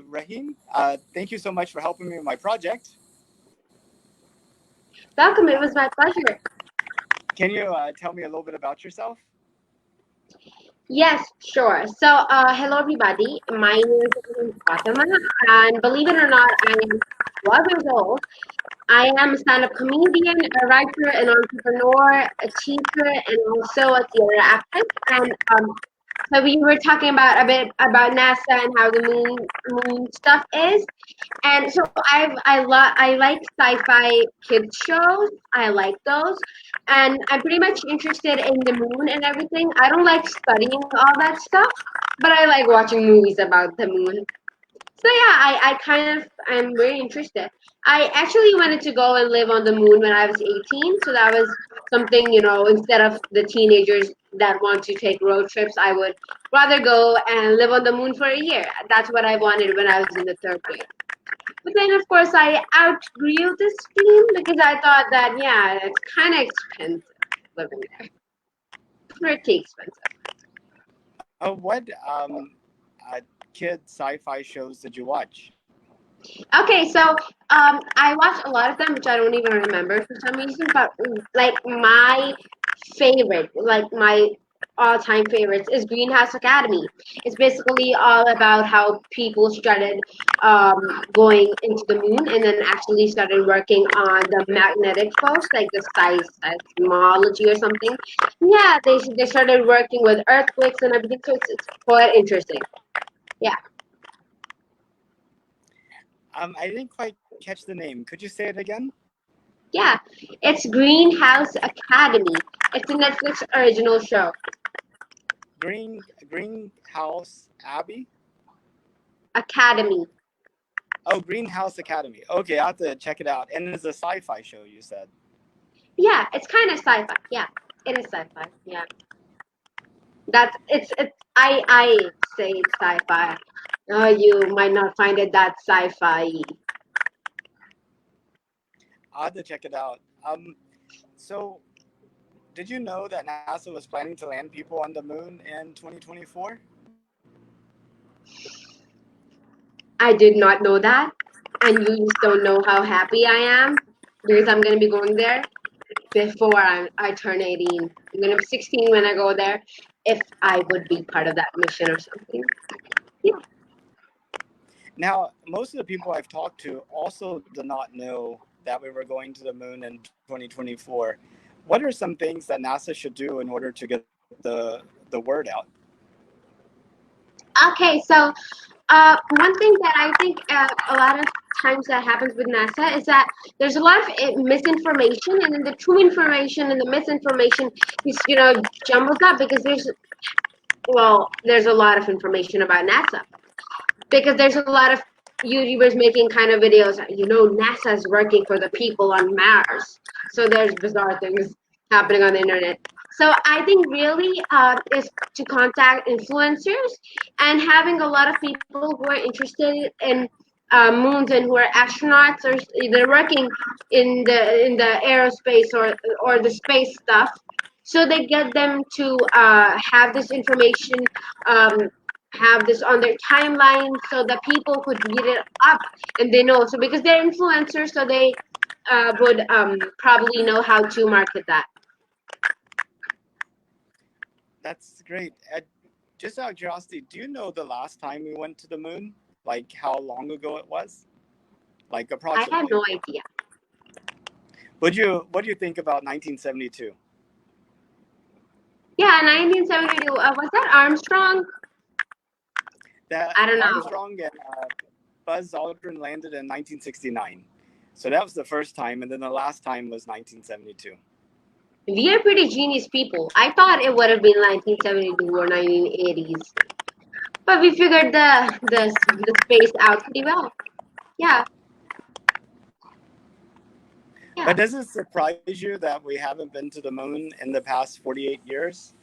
Raheen, thank you so much for helping me with my project. Welcome. It was my pleasure. Can you tell me a little bit about yourself? Yes, sure. So, hello everybody. My name is Fatima, and believe it or not, I am 12 years old. I am a stand-up comedian, a writer, an entrepreneur, a teacher, and also a theater actress. And so we were talking about a bit about NASA and how the moon stuff is. And so I like sci-fi kids shows. I like those, and I'm pretty much interested in the moon and everything. I don't like studying all that stuff, but I like watching movies about the moon. So yeah, I'm very interested. I actually wanted to go and live on the moon when I was 18. So that was something, instead of the teenagers that want to take road trips, I would rather go and live on the moon for a year. That's what I wanted when I was in the third grade. But then, of course, I outgrew this dream because I thought that, yeah, it's kind of expensive living there. Pretty expensive. What kid sci-fi shows did you watch? Okay, so I watched a lot of them, which I don't even remember for some reason. But like my all-time favorites is Greenhouse Academy. It's basically all about how people started going into the moon and then actually started working on the magnetic force, like the seismology or something. Yeah, they started working with earthquakes and everything, so it's quite interesting. Yeah. I didn't quite catch the name. Could you say it again? Yeah, it's Greenhouse Academy. It's a Netflix original show. Greenhouse Abbey. Academy. Oh, Greenhouse Academy. Okay, I have to check it out. And it's a sci-fi show, you said. Yeah, it's kind of sci-fi. Yeah, it is sci-fi. Yeah, it's. I say it's sci-fi. You might not find it that sci-fi. I have to check it out. So did you know that NASA was planning to land people on the moon in 2024? I did not know that, and you just don't know how happy I am because I'm gonna be going there before I turn 18. I'm gonna be 16 when I go there. If I would be part of that mission or something. Yeah. Now, most of the people I've talked to also did not know that we were going to the moon in 2024. What are some things that NASA should do in order to get the word out? Okay, so one thing that I think a lot of times that happens with NASA is that there's a lot of misinformation, and then the true information and the misinformation is, jumbled up because there's a lot of information about NASA because there's a lot of YouTubers making kind of videos. NASA's working for the people on Mars, so there's bizarre things happening on the internet. So I think really is to contact influencers and having a lot of people who are interested in moons and who are astronauts or they're working in the aerospace or the space stuff. So they get them to have this information, have this on their timeline, so that people could read it up and they know. So because they're influencers, so they would probably know how to market that. That's great. Just out of curiosity, do you know the last time we went to the moon? Like how long ago it was? Like I have approximately. no idea. What do you think about 1972? Yeah, 1972. Was that Armstrong? That I don't know. Armstrong and Buzz Aldrin landed in 1969. So that was the first time, and then the last time was 1972. We are pretty genius people. I thought it would have been 1972 or 1980s, but we figured the space out pretty well. Yeah, yeah. But does it surprise you that we haven't been to the moon in the past 48 years?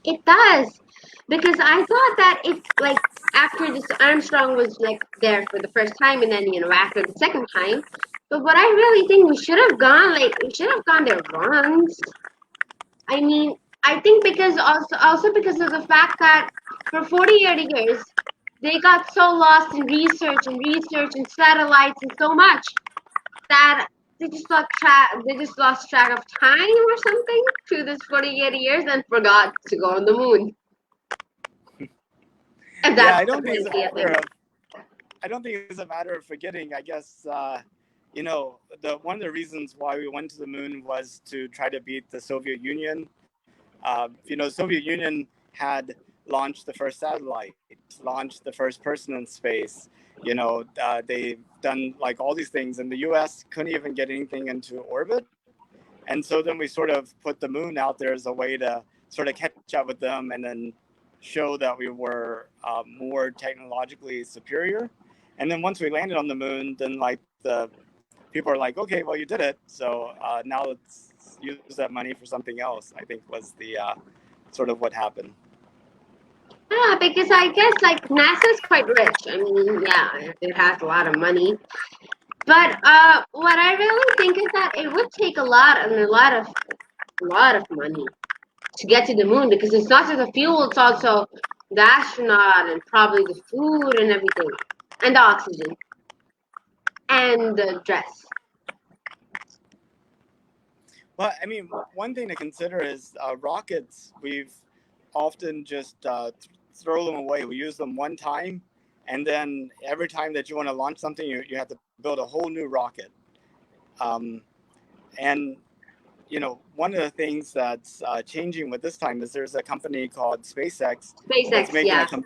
It does, because I thought that if like after this Armstrong was like there for the first time, and then after the second time, but what I really think we should have gone there once. I mean, I think because also because of the fact that for 48 years They got so lost in research and satellites and so much that they just lost track of time or something through this 48 years and forgot to go on the moon. And Yeah, that's I don't think it's a definitely a matter thing. of I don't think it's a matter of forgetting. I guess the one of the reasons why we went to the moon was to try to beat the Soviet Union. Soviet Union had launched the first satellite, launched the first person in space. They've done like all these things, and the U.S. couldn't even get anything into orbit. And so then we sort of put the moon out there as a way to sort of catch up with them, and then show that we were more technologically superior. And then once we landed on the moon, then like the people are like, okay, well you did it, so now let's use that money for something else. I think was the sort of what happened. Yeah, because I guess like NASA's quite rich. I mean, yeah, it has a lot of money. But what I really think is that it would take a lot of money to get to the moon because it's not just the fuel, it's also the astronaut and probably the food and everything, and the oxygen and the dress. Well, I mean, one thing to consider is rockets. We've often just throw them away. We use them one time, and then every time that you want to launch something, you have to build a whole new rocket. Um, and one of the things that's changing with this time is there's a company called SpaceX that's SpaceX, making yeah, a.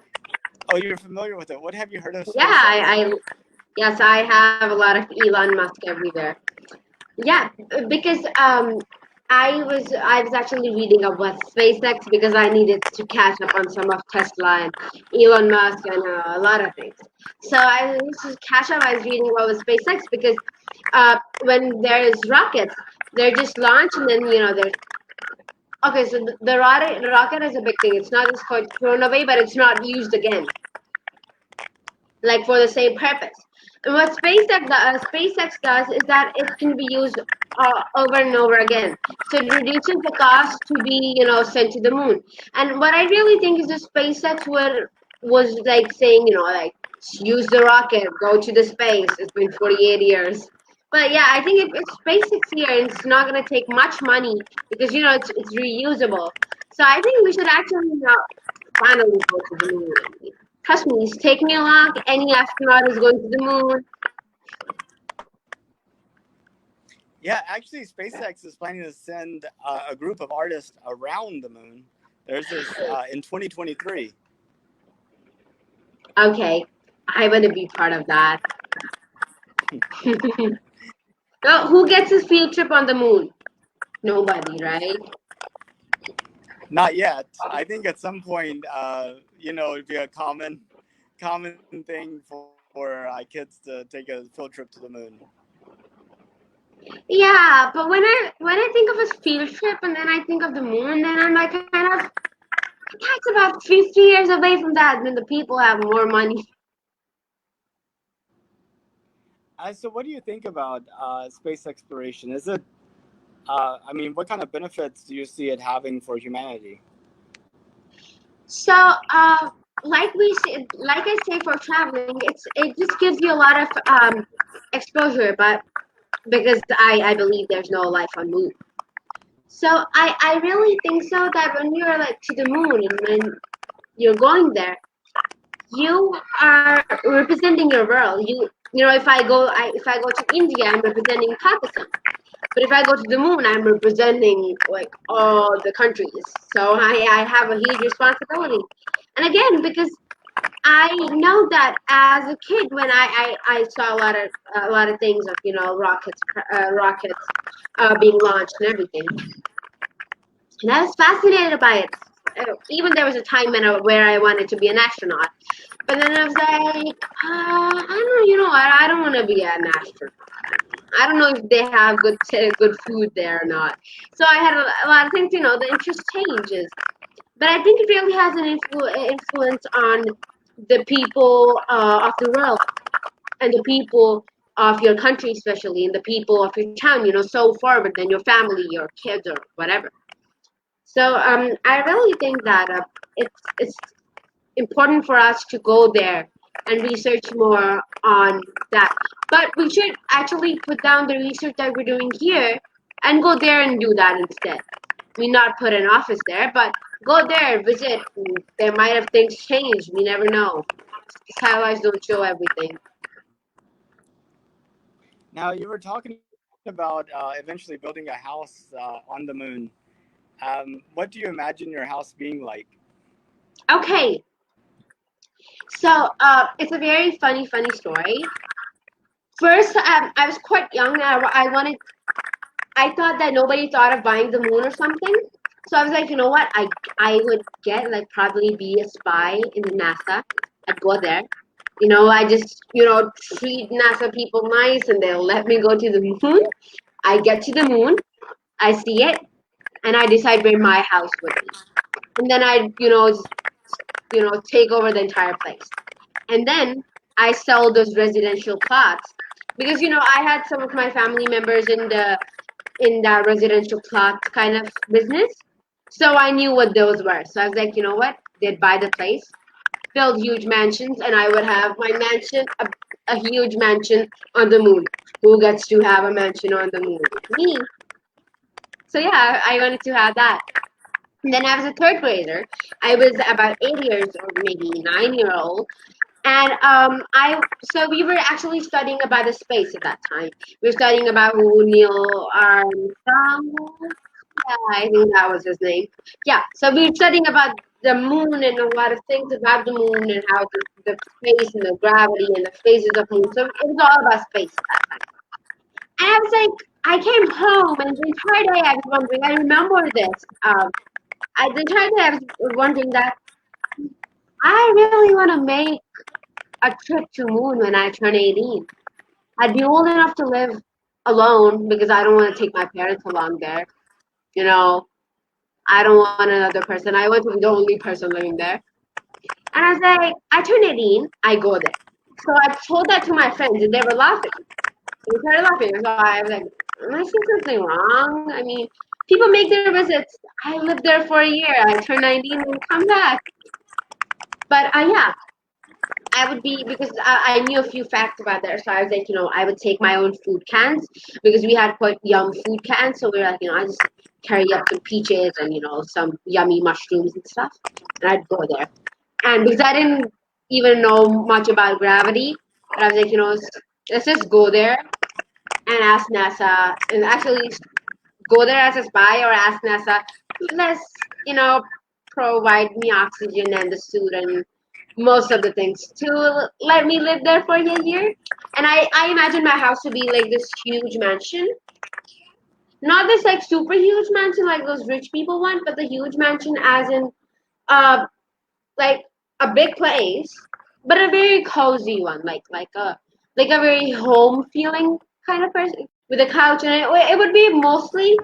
Oh, you're familiar with it. What have you heard of yeah. SpaceX? Yes, I have a lot of Elon Musk everywhere. Yeah, because I was actually reading up with SpaceX because I needed to catch up on some of Tesla and Elon Musk and a lot of things. So I was to catch up. I was reading about with SpaceX because when there's rockets, they're just launched and then there's okay. So the rocket is a big thing. It's not just thrown away, but it's not used again like for the same purpose. And what SpaceX does is that it can be used over and over again. So it reduces the cost to be, sent to the moon. And what I really think is the SpaceX was like saying, like use the rocket, go to the space. It's been 48 years. But yeah, I think if it's SpaceX here, and it's not gonna take much money because it's reusable. So I think we should actually now finally go to the moon. Trust me, it's taking me along. Any astronaut is going to the moon. Yeah, actually, SpaceX is planning to send a group of artists around the moon. There's this in 2023. Okay, I want to be part of that. Now, who gets his field trip on the moon? Nobody, right? Not yet. I think at some point, it'd be a common thing for kids to take a field trip to the moon. Yeah, but when I think of a field trip and then I think of the moon, then I'm like that's about 50 years away from that. Then the people have more money. So, what do you think about space exploration? Is it? I mean, what kind of benefits do you see it having for humanity? So, like I say, for traveling, it just gives you a lot of exposure, but because I believe there's no life on moon. So I really think so that when you're like to the moon and when you're going there, you are representing your world. If I go to India, I'm representing Pakistan. But if I go to the moon, I'm representing like all the countries. So I have a huge responsibility. And again, because I know that as a kid, when I saw a lot of things of rockets being launched and everything, and I was fascinated by it. Even there was a time where I wanted to be an astronaut, but then I was like, I don't know, I don't want to be an astronaut. I don't know if they have good food there or not. So I had a lot of things. The interest changes, but I think it really has an influence on the people of the world and the people of your country, especially, and the people of your town. So forward than your family, your kids, or whatever. So I really think that it's important for us to go there and research more on that. But we should actually put down the research that we're doing here and go there and do that instead. We not put an office there, but go there, visit. There might have things changed. We never know. Satellites don't show everything. Now, you were talking about eventually building a house on the moon. What do you imagine your house being like? Okay, so it's a very funny story. First, I was quite young. I thought that nobody thought of buying the moon or something. So I was like, you know what? I would get like probably be a spy in the NASA. I'd go there. I just treat NASA people nice, and they'll let me go to the moon. I get to the moon, I see it, and I decide where my house would be. And then I, take over the entire place. And then I sell those residential plots because I had some of my family members in that residential plot kind of business. So I knew what those were. So I was like, you know what? They'd buy the place, build huge mansions, and I would have my mansion, a huge mansion on the moon. Who gets to have a mansion on the moon? Me. So yeah, I wanted to have that. And then I was a third grader. I was about 8 years or maybe 9 year old. And we were actually studying about the space at that time. We were studying about who Neil Armstrong was. Yeah, I think that was his name. Yeah, so we were studying about the moon and a lot of things about the moon and how the space and the gravity and the phases of the moon. So it was all about space at that time. And I was like, I came home and the entire day I was wondering. I remember this. The entire day I was wondering that I really want to make a trip to moon when I turn 18. I'd be old enough to live alone because I don't want to take my parents along there. You know, I don't want another person. I want to be the only person living there. And I was like, I turn 18, I go there. So I told that to my friends and they were laughing. They started laughing. So I was like, am I seeing something wrong? I mean, people make their visits. I lived there for a year. I turn 19 and come back. But yeah, I would be because I knew a few facts about there. So I was like, I would take my own food cans because we had quite young food cans. So we were like, I just carry up some peaches and some yummy mushrooms and stuff, and I'd go there. And because I didn't even know much about gravity, but I was like, let's just go there and ask NASA, and actually go there as a spy or ask NASA, let's provide me oxygen and the suit and most of the things to let me live there for a year. And I imagine my house to be like this huge mansion. Not this like super huge mansion like those rich people want, but the huge mansion as in uh like a big place, but a very cozy one, like a very home feeling kind of person with a couch and it would be mostly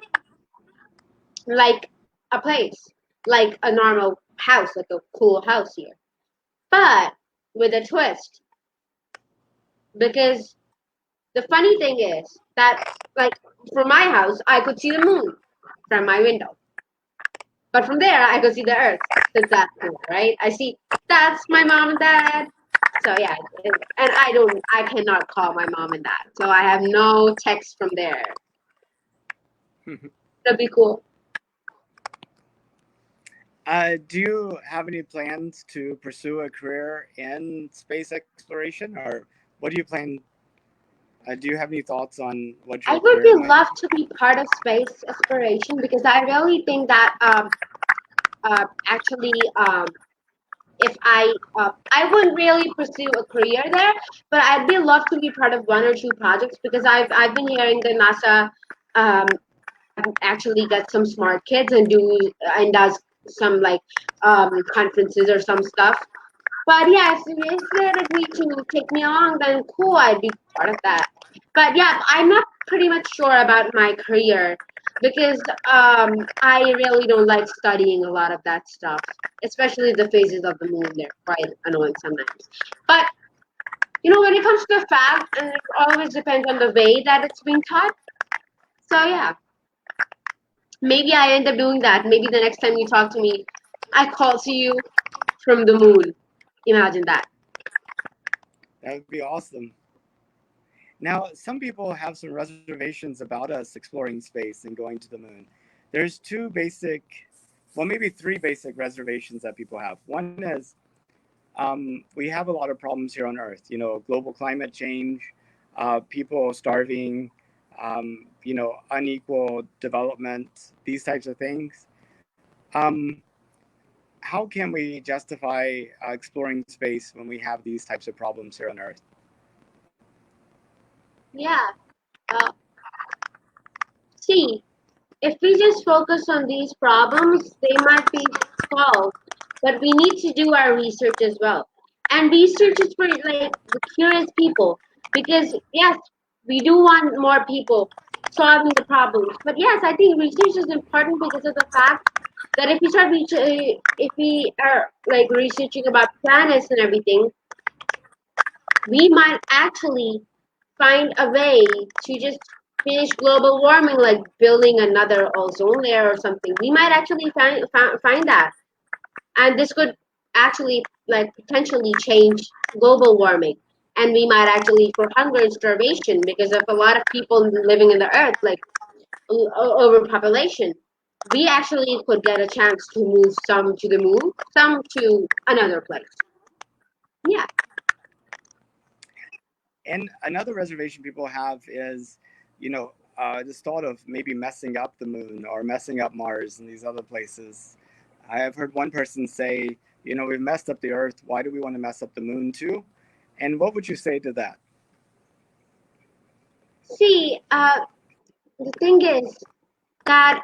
like a place, like a normal house, like a cool house here. But with a twist, because the funny thing is that, like, from my house, I could see the moon from my window. But from there, I could see the earth. Since that's cool, right? That's my mom and dad. So yeah, and I cannot call my mom and dad. So I have no text from there. That'd be cool. Do you have any plans to pursue a career in space exploration, or what do you plan? Do you have any thoughts on what I your would career be might love be? to be part of space exploration because I really think that actually if I wouldn't really pursue a career there, but I'd be love to be part of one or two projects because I've been hearing that NASA actually gets some smart kids and does some like conferences or some stuff. But yeah, if they'd agree to take me along, then cool, I'd be part of that. But yeah, I'm not pretty much sure about my career because I really don't like studying a lot of that stuff, especially the phases of the moon. They're quite annoying sometimes. But when it comes to fact, and it always depends on the way that it's being taught. So yeah, maybe I end up doing that. Maybe the next time you talk to me, I call to you from the moon. Imagine that. That would be awesome. Now, some people have some reservations about us exploring space and going to the moon. There's two basic, well, maybe three basic reservations that people have. One is we have a lot of problems here on Earth. You know, global climate change, people starving, unequal development, these types of things. Um, how can we justify exploring space when we have these types of problems here on Earth? Yeah. Uh, See, if we just focus on these problems, they might be solved. But we need to do our research as well. And research is for like the curious people. Because yes, we do want more people solving the problems. But yes, I think research is important because of the fact that if we are like researching about planets and everything, we might actually find a way to just finish global warming, like building another ozone layer or something. We might actually find that, and this could actually like potentially change global warming. And we might actually for hunger and starvation because of a lot of people living in the earth, like overpopulation. We actually could get a chance to move some to the moon, some to another place. Yeah. And another reservation people have is, this thought of maybe messing up the moon or messing up Mars and these other places. I have heard one person say, we've messed up the Earth. Why do we want to mess up the moon too? And what would you say to that? See, the thing is that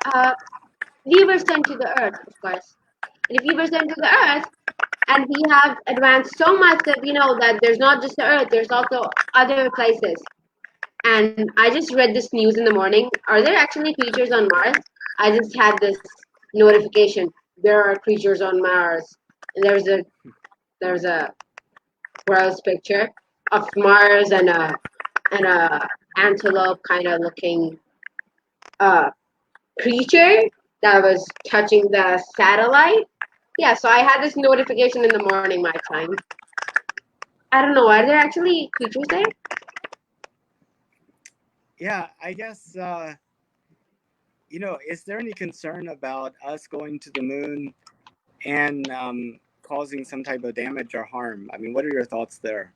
we were sent to the earth, of course. And if we were sent to the earth, and we have advanced so much that we know that there's not just the earth, there's also other places. And I just read this news in the morning. Are there actually creatures on Mars? I just had this notification. There are creatures on Mars. And there's a gross picture of Mars and a antelope kind of looking uh creature that was touching the satellite. Yeah, so I had this notification in the morning, my time. I don't know, are there actually creatures there? Yeah, I guess, is there any concern about us going to the moon and causing some type of damage or harm? I mean, what are your thoughts there?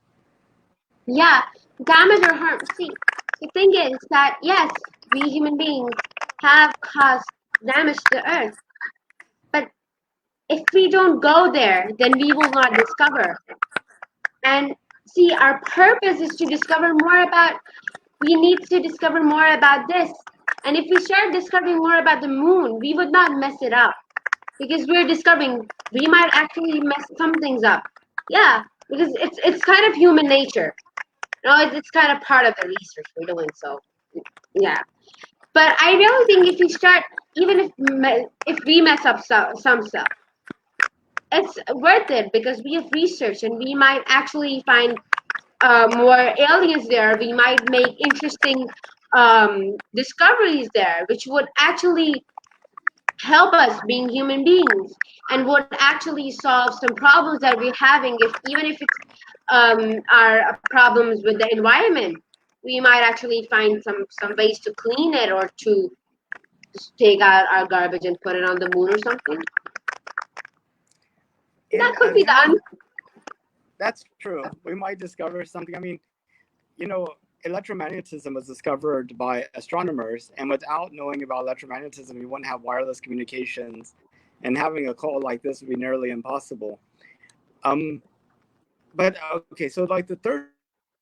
Yeah, damage or harm. See, the thing is that yes, we human beings have caused damage to the earth, but if we don't go there, then we will not discover. And see, our purpose is to discover more about, we need to discover more about this. And if we start discovering more about the moon, we would not mess it up because we're discovering we might actually mess some things up. Yeah, because it's kind of human nature. No, it's kind of part of the research we're doing. So yeah, but I really think if we start, even if we mess up some stuff, it's worth it because we have research and we might actually find more aliens there. We might make interesting discoveries there, which would actually help us being human beings and would actually solve some problems that we're having. If even if it's our problems with the environment, we might actually find some ways to clean it or to just take out our garbage and put it on the moon or something. That And could be done. that's true. We might discover something. I mean, you know, electromagnetism was discovered by astronomers, and without knowing about electromagnetism, we wouldn't have wireless communications, and having a call like this would be nearly impossible. Um, but okay, so like the third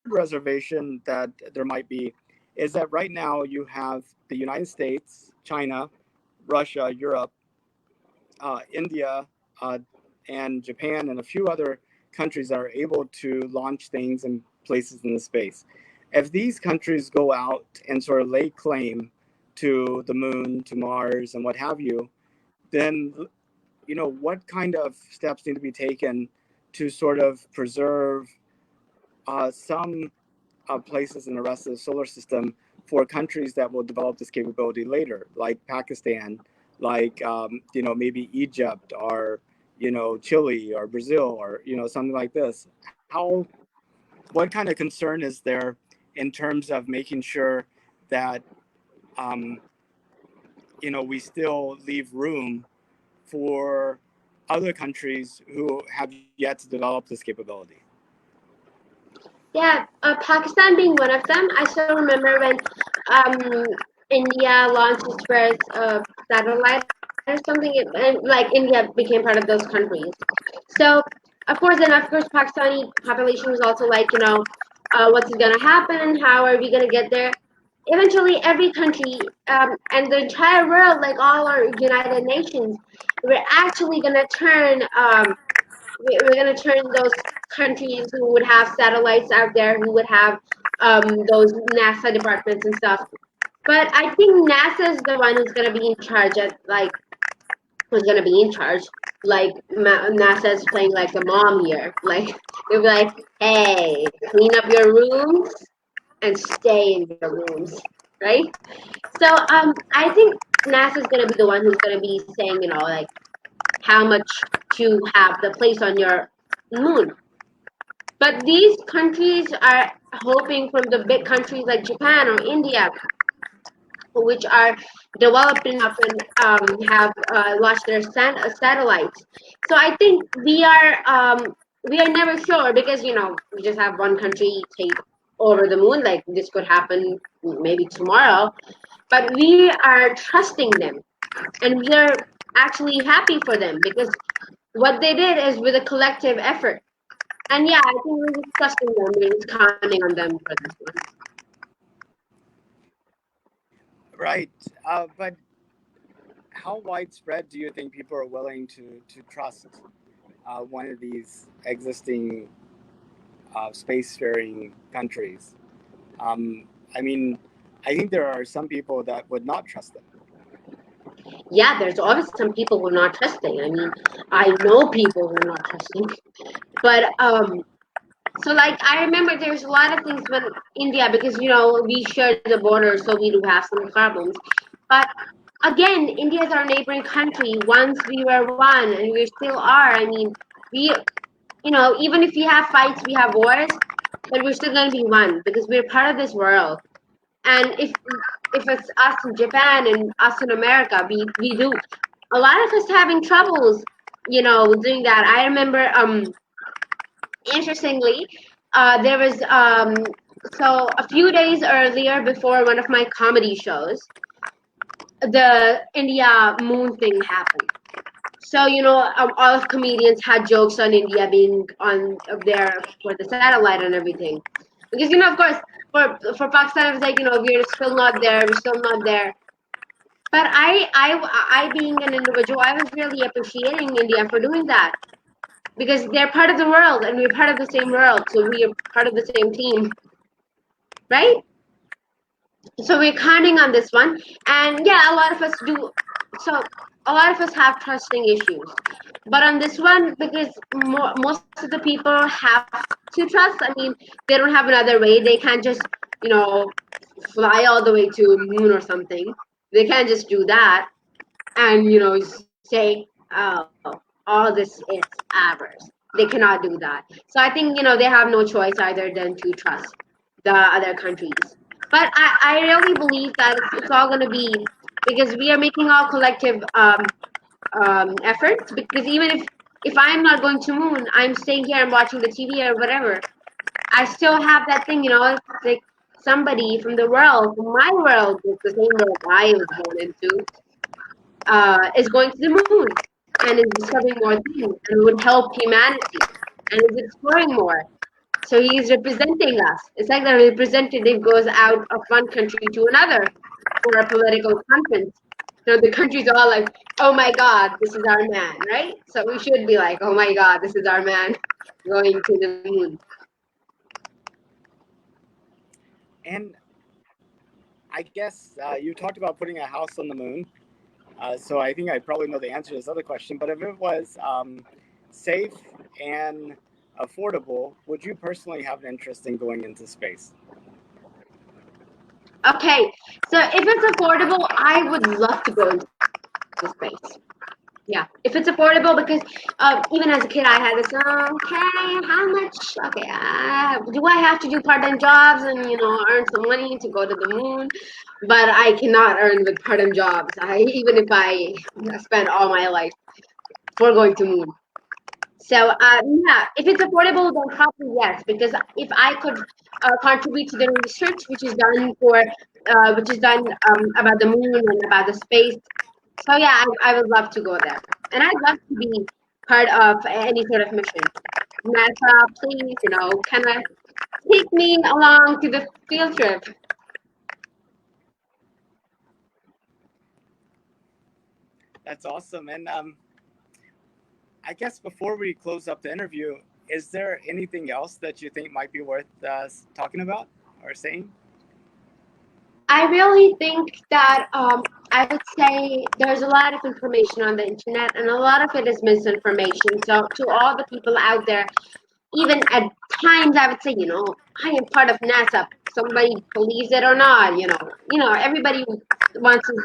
reservation that there might be is that right now you have the United States, China, Russia, Europe, India, uh, and Japan, and a few other countries that are able to launch things in places in the space. If these countries go out and sort of lay claim to the moon, to Mars, and what have you, then what kind of steps need to be taken to sort of preserve some places in the rest of the solar system for countries that will develop this capability later, like Pakistan, like maybe Egypt or Chile or Brazil or something like this. What kind of concern is there in terms of making sure that um, we still leave room for other countries who have yet to develop this capability? Yeah, Pakistan being one of them. I still remember when India launched its first satellite or something, and like India became part of those countries. So, of course, Pakistani population was also like, what's gonna happen? How are we gonna get there? Eventually, every country and the entire world, like all our United Nations, we're actually gonna turn we're going to turn those countries who would have satellites out there, who would have those NASA departments and stuff. But I think NASA is the one who's going to be in charge at like who's going to be in charge. Like NASA is playing like the mom here. Like they'll be like, "Hey, clean up your rooms and stay in your rooms," right? So I think NASA is going to be the one who's going to be saying, like how much to have the place on your moon. But these countries are hoping from the big countries like Japan or India, which are developed enough and have launched their satellites. So I think we are never sure because we just have one country take over the moon. Like this could happen maybe tomorrow, but we are trusting them, and we are actually happy for them because what they did is with a collective effort. And yeah, I think we're just trusting them. We're just counting on them for this one. Right. But how widespread do you think people are willing to trust one of these existing spacefaring countries? I mean, I think there are some people that would not trust them. Yeah, there's always some people who are not trusting. I mean, I know people who are not trusting. But so like I remember there's a lot of things when India because we share the border, so we do have some problems. But again, India is our neighboring country. Once we were one, and we still are. I mean, we even if we have fights, we have wars, but we're still gonna be one because we're part of this world. And if it's us in Japan and us in America, we do a lot of us having troubles, doing that. I remember interestingly, there was so a few days earlier before one of my comedy shows, the India moon thing happened. So all of comedians had jokes on India being on up there for the satellite and everything, because of course for Pakistan it was like we're still not there, we're still not there. But I being an individual, I was really appreciating India for doing that because they're part of the world and we're part of the same world, so we are part of the same team, right? So we're counting on this one, and yeah, a lot of us do. So a lot of us have trusting issues, but on this one, because most of the people have to trust. I mean, they don't have another way. They can't just you know fly all the way to moon or something. They can't just do that and say, oh, all this is ours. They cannot do that. So I think they have no choice either than to trust the other countries. But I really believe that it's all going to be because we are making all collective efforts. Because even if I'm not going to moon, I'm staying here and watching the TV or whatever. I still have that thing, it's like somebody from the world, from my world, the same world I was born into, is going to the moon and is discovering more things and would help humanity and is exploring more. So he's representing us. It's like the representative goes out of one country to another for a political conference. So the countries are all like, oh my God, this is our man, right? So we should be like, oh my God, this is our man going to the moon. And I guess you talked about putting a house on the moon. So I think I probably know the answer to this other question. But if it was safe and affordable, would you personally have an interest in going into space? Okay, so if it's affordable, I would love to go into space. Yeah, if it's affordable, because even as a kid, I had this. Okay, how much? Okay, do I have to do part-time jobs and earn some money to go to the moon? But I cannot earn with part-time jobs. Even if I spend all my life for going to moon. So yeah, if it's affordable, then probably yes. Because if I could contribute to the research which is done about the moon and about the space, so yeah, I would love to go there, and I'd love to be part of any sort of mission. NASA, please, kind of take me along to the field trip. That's awesome. And I guess before we close up the interview, is there anything else that you think might be worth talking about or saying? I really think that I would say there's a lot of information on the internet, and a lot of it is misinformation. So to all the people out there, even at times I would say, I am part of NASA. Somebody believes it or not, everybody wants to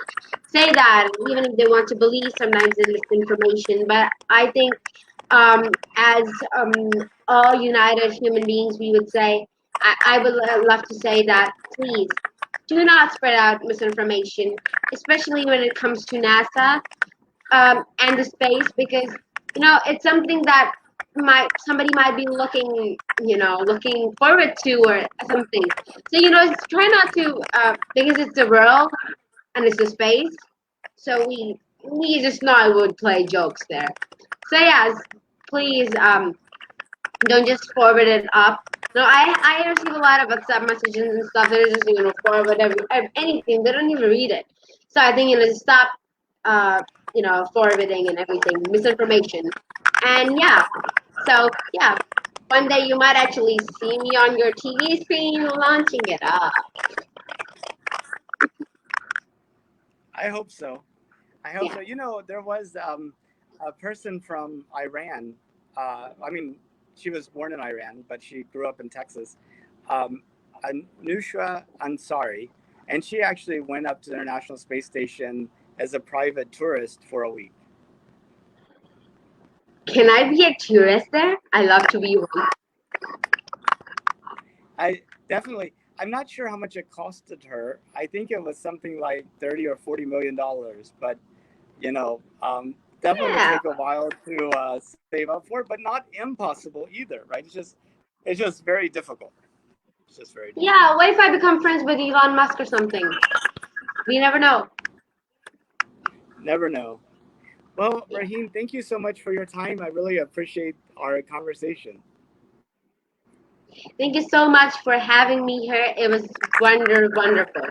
say that, even if they want to believe sometimes in this information. But I think as all united human beings, we would say, I would love to say that please do not spread out misinformation, especially when it comes to NASA and the space, because it's something that somebody might be looking forward to or something. So try not to because it's the world and it's the space. So we just not would play jokes there. So yes, please don't just forward it up. No, I receive a lot of WhatsApp messages and stuff that are just forward anything. They don't even read it. So I think stop forwarding and everything misinformation. And yeah, so yeah, one day you might actually see me on your TV screen launching it up. I hope so. I hope Yeah. so. There was a person from Iran. I mean, she was born in Iran, but she grew up in Texas. Um, Anusha Ansari, and she actually went up to the International Space Station as a private tourist for a week. Can I be a tourist there? I love to be one. I definitely. I'm not sure how much it costed her. I think it was something like 30 or $40 million, but definitely would Yeah. take a while to save up for it, but not impossible either, right? It's just very difficult. It's just very difficult. Yeah, what if I become friends with Elon Musk or something? We never know. Never know. Well, Raheen, thank you so much for your time. I really appreciate our conversation. Thank you so much for having me here. It was wonderful.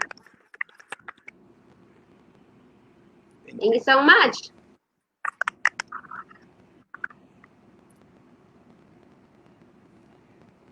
Thank Thank you you. so much.